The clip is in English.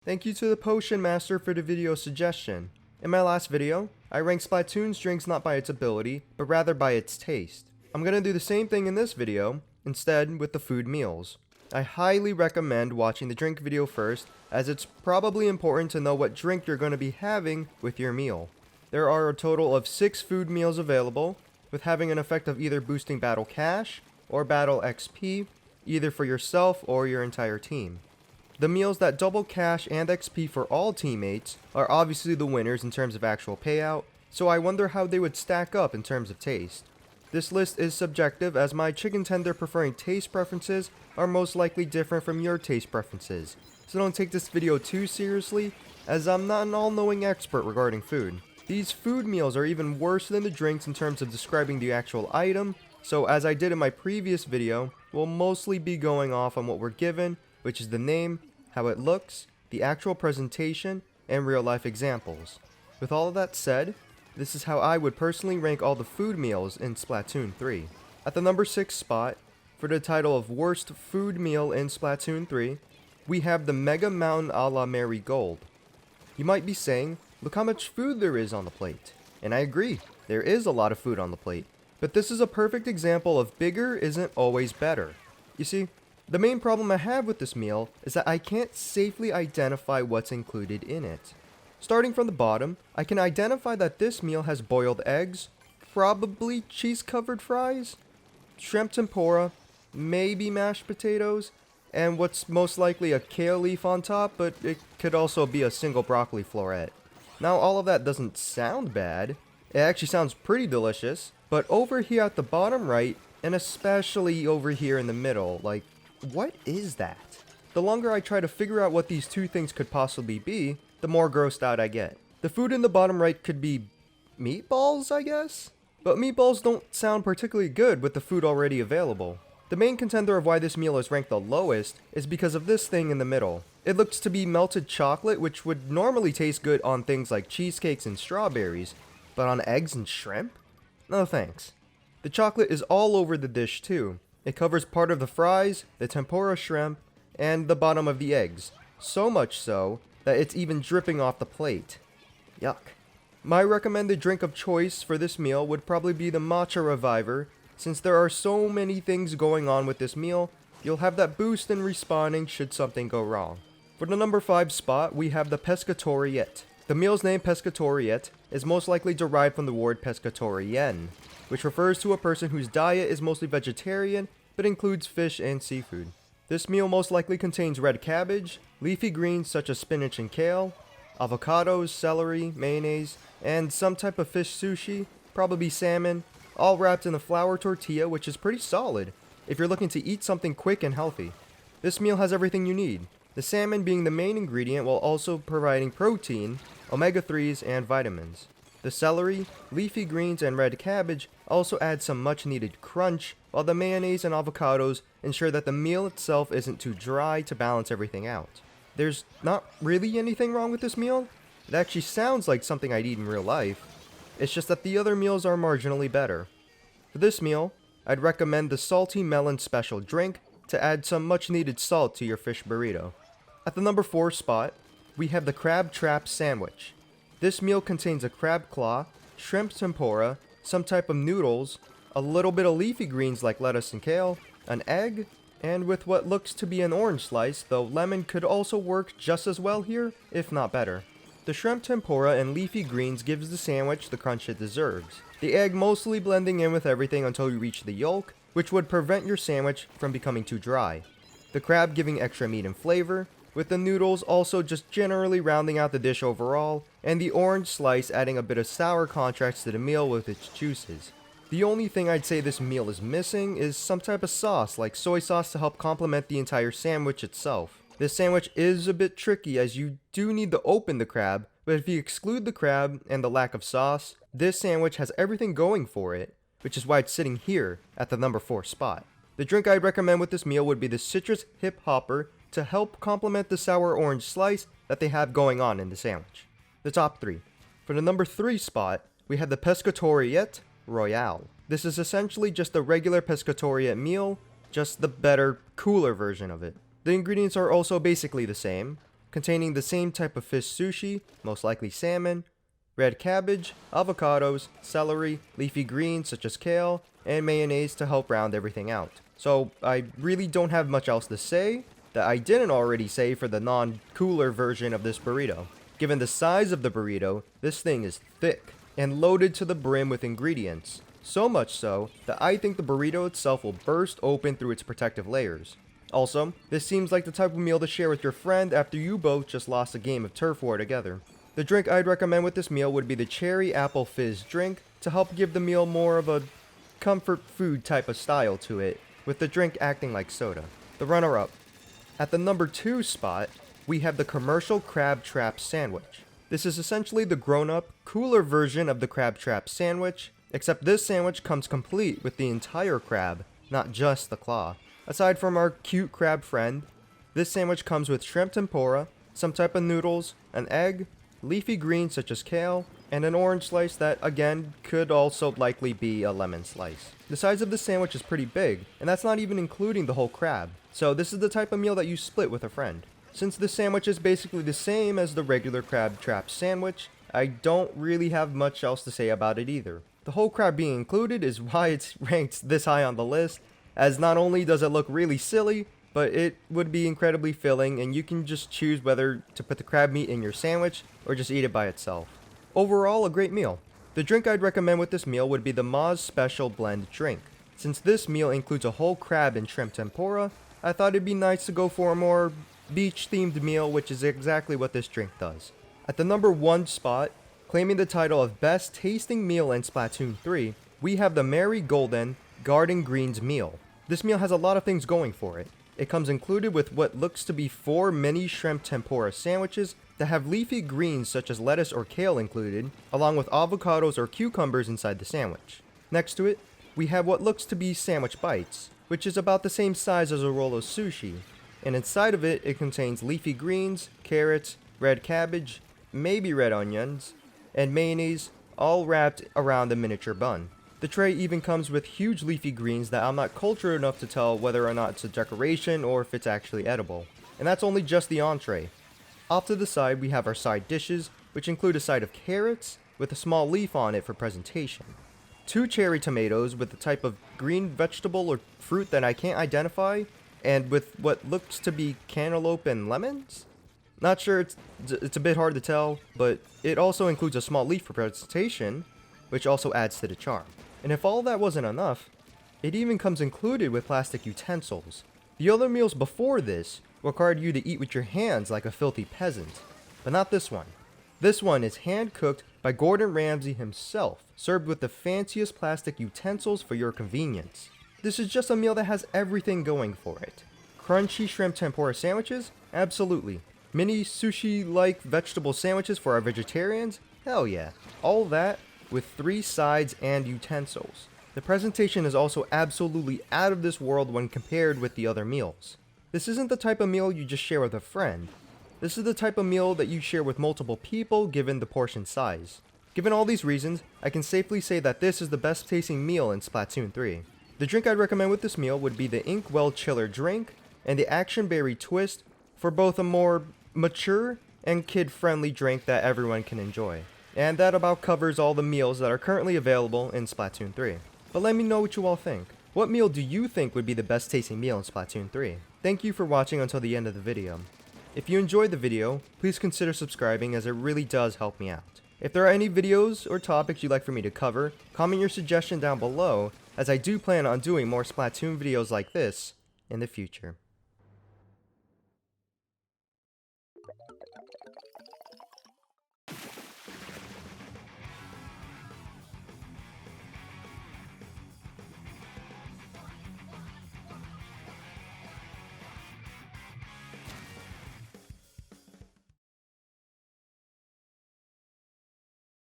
Thank you to the Potion Master for the video suggestion. In my last video, I ranked Splatoon's drinks not by its ability, but rather by its taste. I'm gonna do the same thing in this video, instead with the food meals. I highly recommend watching the drink video first, as it's probably important to know what drink you're going to be having with your meal. There are a total of 6 food meals available, with having an effect of either boosting battle cash or battle XP, either for yourself or your entire team. The meals that double cash and XP for all teammates are obviously the winners in terms of actual payout, so I wonder how they would stack up in terms of taste. This list is subjective, as my chicken tender preferring taste preferences are most likely different from your taste preferences, so don't take this video too seriously, as I'm not an all-knowing expert regarding food. These food meals are even worse than the drinks in terms of describing the actual item, so as I did in my previous video, we'll mostly be going off on what we're given, which is the name, how it looks, the actual presentation, and real life examples. With all of that said, this is how I would personally rank all the food meals in Splatoon 3. At the number 6 spot, for the title of Worst Food Meal in Splatoon 3, we have the Mega Mountain a la Marigold. You might be saying, look how much food there is on the plate. And I agree, there is a lot of food on the plate. But this is a perfect example of bigger isn't always better. You see, the main problem I have with this meal is that I can't safely identify what's included in it. Starting from the bottom, I can identify that this meal has boiled eggs, probably cheese-covered fries, shrimp tempura, maybe mashed potatoes, and what's most likely a kale leaf on top, but it could also be a single broccoli floret. Now all of that doesn't sound bad, it actually sounds pretty delicious, but over here at the bottom right, and especially over here in the middle, like, what is that? The longer I try to figure out what these two things could possibly be, the more grossed out I get. The food in the bottom right could be meatballs, I guess? But meatballs don't sound particularly good with the food already available. The main contender of why this meal is ranked the lowest is because of this thing in the middle. It looks to be melted chocolate, which would normally taste good on things like cheesecakes and strawberries, but on eggs and shrimp? No thanks. The chocolate is all over the dish too. It covers part of the fries, the tempura shrimp, and the bottom of the eggs. So much so that it's even dripping off the plate. Yuck. My recommended drink of choice for this meal would probably be the Matcha Reviver. Since there are so many things going on with this meal, you'll have that boost in respawning should something go wrong. For the number 5 spot, we have the Pescatoriette. The meal's name Pescatoriette is most likely derived from the word pescatorien, which refers to a person whose diet is mostly vegetarian but includes fish and seafood. This meal most likely contains red cabbage, leafy greens such as spinach and kale, avocados, celery, mayonnaise, and some type of fish sushi, probably salmon, all wrapped in a flour tortilla, which is pretty solid if you're looking to eat something quick and healthy. This meal has everything you need, the salmon being the main ingredient while also providing protein, omega-3s, and vitamins. The celery, leafy greens, and red cabbage also add some much needed crunch, while the mayonnaise and avocados ensure that the meal itself isn't too dry to balance everything out. There's not really anything wrong with this meal. It actually sounds like something I'd eat in real life. It's just that the other meals are marginally better. For this meal, I'd recommend the Salty Melon Special Drink to add some much needed salt to your fish burrito. At the number 4 spot, we have the Crab Trap Sandwich. This meal contains a crab claw, shrimp tempura, some type of noodles, a little bit of leafy greens like lettuce and kale, an egg, and with what looks to be an orange slice, though lemon could also work just as well here, if not better. The shrimp tempura and leafy greens gives the sandwich the crunch it deserves. The egg mostly blending in with everything until you reach the yolk, which would prevent your sandwich from becoming too dry. The crab giving extra meat and flavor, with the noodles also just generally rounding out the dish overall, and the orange slice adding a bit of sour contrast to the meal with its juices. The only thing I'd say this meal is missing is some type of sauce, like soy sauce, to help complement the entire sandwich itself. This sandwich is a bit tricky as you do need to open the crab, but if you exclude the crab and the lack of sauce, this sandwich has everything going for it, which is why it's sitting here at the number 4 spot. The drink I'd recommend with this meal would be the Citrus Hip Hopper to help complement the sour orange slice that they have going on in the sandwich. The top 3. For the number 3 spot, we have the Pescatoriette Royale. This is essentially just a regular Pescatoriette meal, just the better, cooler version of it. The ingredients are also basically the same. containing the same type of fish sushi, most likely salmon, red cabbage, avocados, celery, leafy greens such as kale, and mayonnaise to help round everything out. So I really don't have much else to say that I didn't already say for the non-cooler version of this burrito. Given the size of the burrito, this thing is thick and loaded to the brim with ingredients. So much so that I think the burrito itself will burst open through its protective layers. Also, this seems like the type of meal to share with your friend after you both just lost a game of turf war together. The drink I'd recommend with this meal would be the cherry apple fizz drink to help give the meal more of a comfort food type of style to it, with the drink acting like soda. The runner-up. At the number 2 spot, we have the commercial crab trap sandwich. This is essentially the grown-up, cooler version of the crab trap sandwich, except this sandwich comes complete with the entire crab, not just the claw. Aside from our cute crab friend, this sandwich comes with shrimp tempura, some type of noodles, an egg, leafy greens such as kale, and an orange slice that, again, could also likely be a lemon slice. The size of the sandwich is pretty big, and that's not even including the whole crab, so this is the type of meal that you split with a friend. Since this sandwich is basically the same as the regular crab trap sandwich, I don't really have much else to say about it either. The whole crab being included is why it's ranked this high on the list, as not only does it look really silly, but it would be incredibly filling, and you can just choose whether to put the crab meat in your sandwich or just eat it by itself. Overall, a great meal. The drink I'd recommend with this meal would be the Moz Special Blend drink. Since this meal includes a whole crab and shrimp tempura, I thought it'd be nice to go for a more beach-themed meal, which is exactly what this drink does. At the number 1 spot, claiming the title of Best Tasting Meal in Splatoon 3, we have the Mary Golden Garden Greens meal. This meal has a lot of things going for it. It comes included with what looks to be 4 mini shrimp tempura sandwiches that have leafy greens such as lettuce or kale included, along with avocados or cucumbers inside the sandwich. Next to it, we have what looks to be sandwich bites, which is about the same size as a roll of sushi, and inside of it, it contains leafy greens, carrots, red cabbage, maybe red onions, and mayonnaise, all wrapped around a miniature bun. The tray even comes with huge leafy greens that I'm not cultured enough to tell whether or not it's a decoration or if it's actually edible. And that's only just the entree. Off to the side, we have our side dishes, which include a side of carrots with a small leaf on it for presentation, 2 cherry tomatoes with a type of green vegetable or fruit that I can't identify, and with what looks to be cantaloupe and lemons? Not sure, it's a bit hard to tell, but it also includes a small leaf for presentation, which also adds to the charm. And if all that wasn't enough, it even comes included with plastic utensils. The other meals before this required you to eat with your hands like a filthy peasant, but not this one. This one is hand-cooked by Gordon Ramsay himself, served with the fanciest plastic utensils for your convenience. This is just a meal that has everything going for it. Crunchy shrimp tempura sandwiches? Absolutely. Mini sushi-like vegetable sandwiches for our vegetarians? Hell yeah. All that with 3 sides and utensils. The presentation is also absolutely out of this world when compared with the other meals. This isn't the type of meal you just share with a friend. This is the type of meal that you share with multiple people given the portion size. Given all these reasons, I can safely say that this is the best tasting meal in Splatoon 3. The drink I'd recommend with this meal would be the Inkwell Chiller drink and the Action Berry Twist for both a more mature and kid-friendly drink that everyone can enjoy. And that about covers all the meals that are currently available in Splatoon 3. But let me know what you all think. What meal do you think would be the best tasting meal in Splatoon 3? Thank you for watching until the end of the video. If you enjoyed the video, please consider subscribing as it really does help me out. If there are any videos or topics you'd like for me to cover, comment your suggestion down below, as I do plan on doing more Splatoon videos like this in the future.